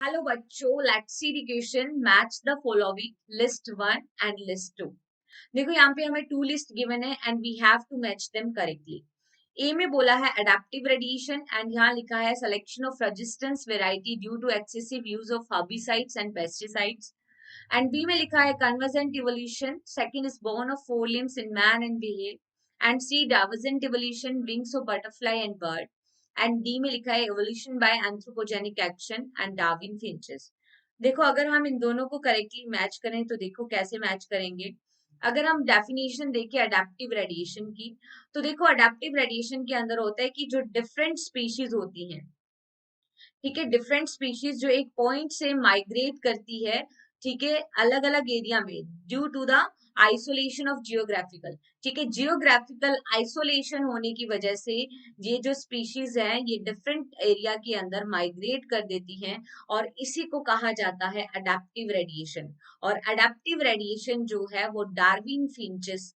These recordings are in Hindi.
हेलो बच्चों, let's see the question. Match the following list one and list two. देखो यहाँ पे हमें टू लिस्ट गिवन है and we have to match them correctly. A में बोला है अडेप्टिव रेडिएशन एंड यहाँ लिखा है selection of resistance variety due to excessive use of herbicides and pesticides. And B में लिखा है convergent evolution, second is born of four limbs in man and whale. And C divergent evolution, wings of butterfly and bird. And D में लिखा है evolution by anthropogenic action and Darwin finches. देखो अगर हम इन दोनों को करेक्टली मैच करें तो देखो कैसे मैच करेंगे। अगर हम डेफिनेशन देखें अडेप्टिव रेडिएशन की, तो देखो अडेप्टिव रेडिएशन के अंदर होता है कि जो डिफरेंट स्पीशीज होती हैं, ठीक है, डिफरेंट स्पीशीज जो एक पॉइंट से माइग्रेट करती है, ठीक है, अलग अलग एरिया में due to the isolation of geographical, ठीक है, जियोग्राफिकल आइसोलेशन होने की वजह से ये जो स्पीशीज है ये डिफरेंट एरिया के अंदर माइग्रेट कर देती हैं और इसी को कहा जाता है अडेप्टिव रेडिएशन। और अडेप्टिव रेडिएशन जो है वो डार्विन फिंचेस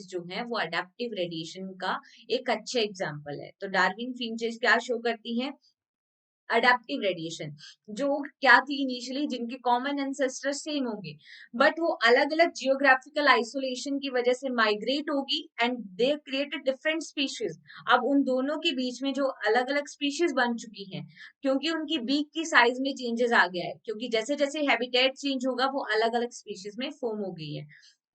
जो है वो अडेप्टिव रेडिएशन का एक अच्छे एग्जाम्पल है। तो डार्विन फिंचेस क्या शो करती हैं? अडेप्टिव रेडिएशन, जो क्या थी इनिशियली, जिनके कॉमन एंसेस्टर सेम होंगे बट वो अलग अलग जियोग्राफिकल आइसोलेशन की वजह से माइग्रेट होगी and they created different species. अब उन दोनों के बीच में जो अलग अलग स्पीशीज बन चुकी हैं, क्योंकि उनकी बीक की साइज में चेंजेस आ गया है, क्योंकि जैसे जैसे हैबिटेट चेंज होगा वो अलग अलग स्पीशीज में फॉर्म हो गई है।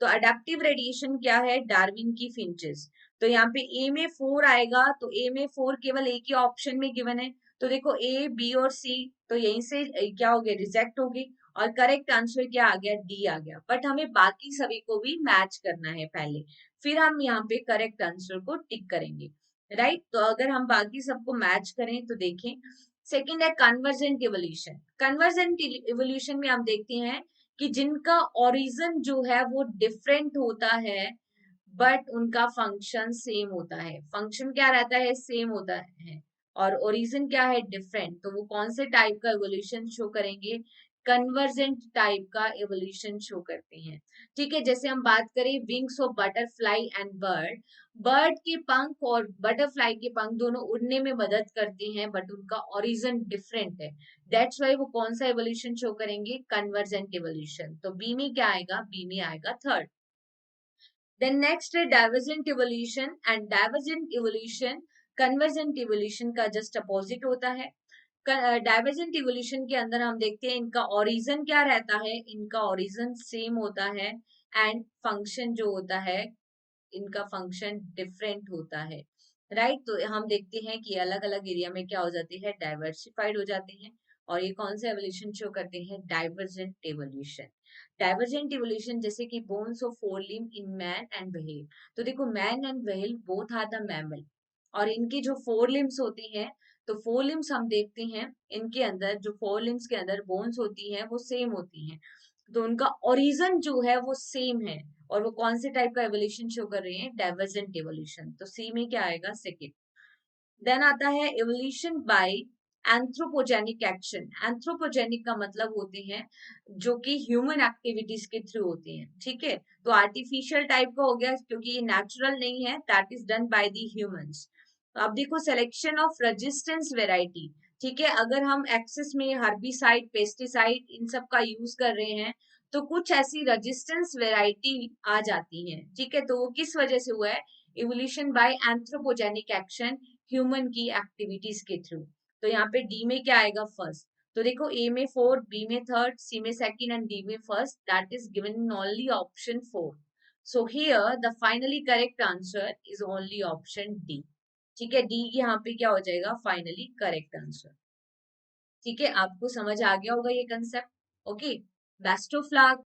तो अडेप्टिव रेडिएशन क्या है? डार्विन की फिंचेस। तो यहाँ पे ए में 4 आएगा, तो ए में 4 केवल एक ही ऑप्शन में गिवन है। तो देखो ए बी और सी तो यहीं से क्या हो गया? रिजेक्ट हो गई और करेक्ट आंसर क्या आ गया? डी आ गया। बट हमें बाकी सभी को भी मैच करना है पहले, फिर हम यहाँ पे करेक्ट आंसर को टिक करेंगे, राइट। तो अगर हम बाकी सबको मैच करें तो देखें, सेकंड है कन्वर्जेंट इवोल्यूशन। कन्वर्जेंट इवोल्यूशन में हम देखते हैं कि जिनका ओरिजिन जो है वो डिफरेंट होता है बट उनका फंक्शन सेम होता है। फंक्शन क्या रहता है? सेम होता है और ओरिजिन क्या है? डिफरेंट। तो वो कौन से टाइप का एवोल्यूशन शो करेंगे? कन्वर्जेंट टाइप का एवोल्यूशन शो करते हैं, ठीक है। जैसे हम बात करें wings of butterfly and bird, bird के पंख और बटरफ्लाई के पंख दोनों उड़ने में मदद करते हैं बट उनका ओरिजिन डिफरेंट है। दैट्स वाई वो कौन सा एवोल्यूशन शो करेंगे? Convergent evolution. तो बी में क्या आएगा? बी में आएगा थर्ड। देन नेक्स्ट है divergent evolution and divergent evolution convergent evolution का जस्ट अपोजिट होता है। डाइवर्जेंट इवोल्यूशन के अंदर हम देखते हैं इनका ओरिजिन क्या रहता है? इनका ओरिजिन सेम होता है एंड फंक्शन जो होता है, इनका फंक्शन डिफरेंट होता है, राइट। तो हम देखते हैं कि अलग अलग एरिया में क्या हो जाते हैं? डाइवर्सिफाइड हो जाते हैं और ये कौन सा एवोल्यूशन शो करते हैं? Divergent evolution. डाइवर्जेंट इवोल्यूशन जैसे कि bones of fore limb in man and whale. तो देखो man and whale both are the mammal और इनकी जो फोर लिम्स होती हैं, तो फोर लिम्स हम देखते हैं इनके अंदर, जो फोर लिम्स के अंदर बोन्स होती हैं वो सेम होती हैं, तो उनका ओरिजिन जो है वो सेम है और वो कौन से टाइप का एवोल्यूशन शो कर रहे हैं? Divergent evolution. तो सी में क्या आएगा? सेकेंड। देन आता है evolution by anthropogenic action. Anthropogenic का मतलब होते हैं जो कि ह्यूमन एक्टिविटीज के थ्रू होते हैं, ठीक है। तो आर्टिफिशियल टाइप का हो गया क्योंकि ये नेचुरल नहीं है, that is done by the humans. अब देखो सिलेक्शन ऑफ रेजिस्टेंस वेराइटी, ठीक है, अगर हम एक्सेस में हर्बिसाइड पेस्टिसाइड इन सब का यूज कर रहे हैं तो कुछ ऐसी रेजिस्टेंस वेराइटी आ जाती हैं, ठीक है। तो वो किस वजह से हुआ है? Evolution bye anthropogenic action, human की एक्टिविटीज के थ्रू। तो यहाँ पे डी में क्या आएगा? फर्स्ट। तो देखो ए में 4, बी में थर्ड, सी में सेकंड एंड डी में first, that is given in only option 4। So here the finally correct answer is only option D, ठीक है। डी यहाँ पे क्या हो जाएगा? फाइनली करेक्ट आंसर, ठीक है। आपको समझ आ गया होगा ये concept, okay. Best of luck.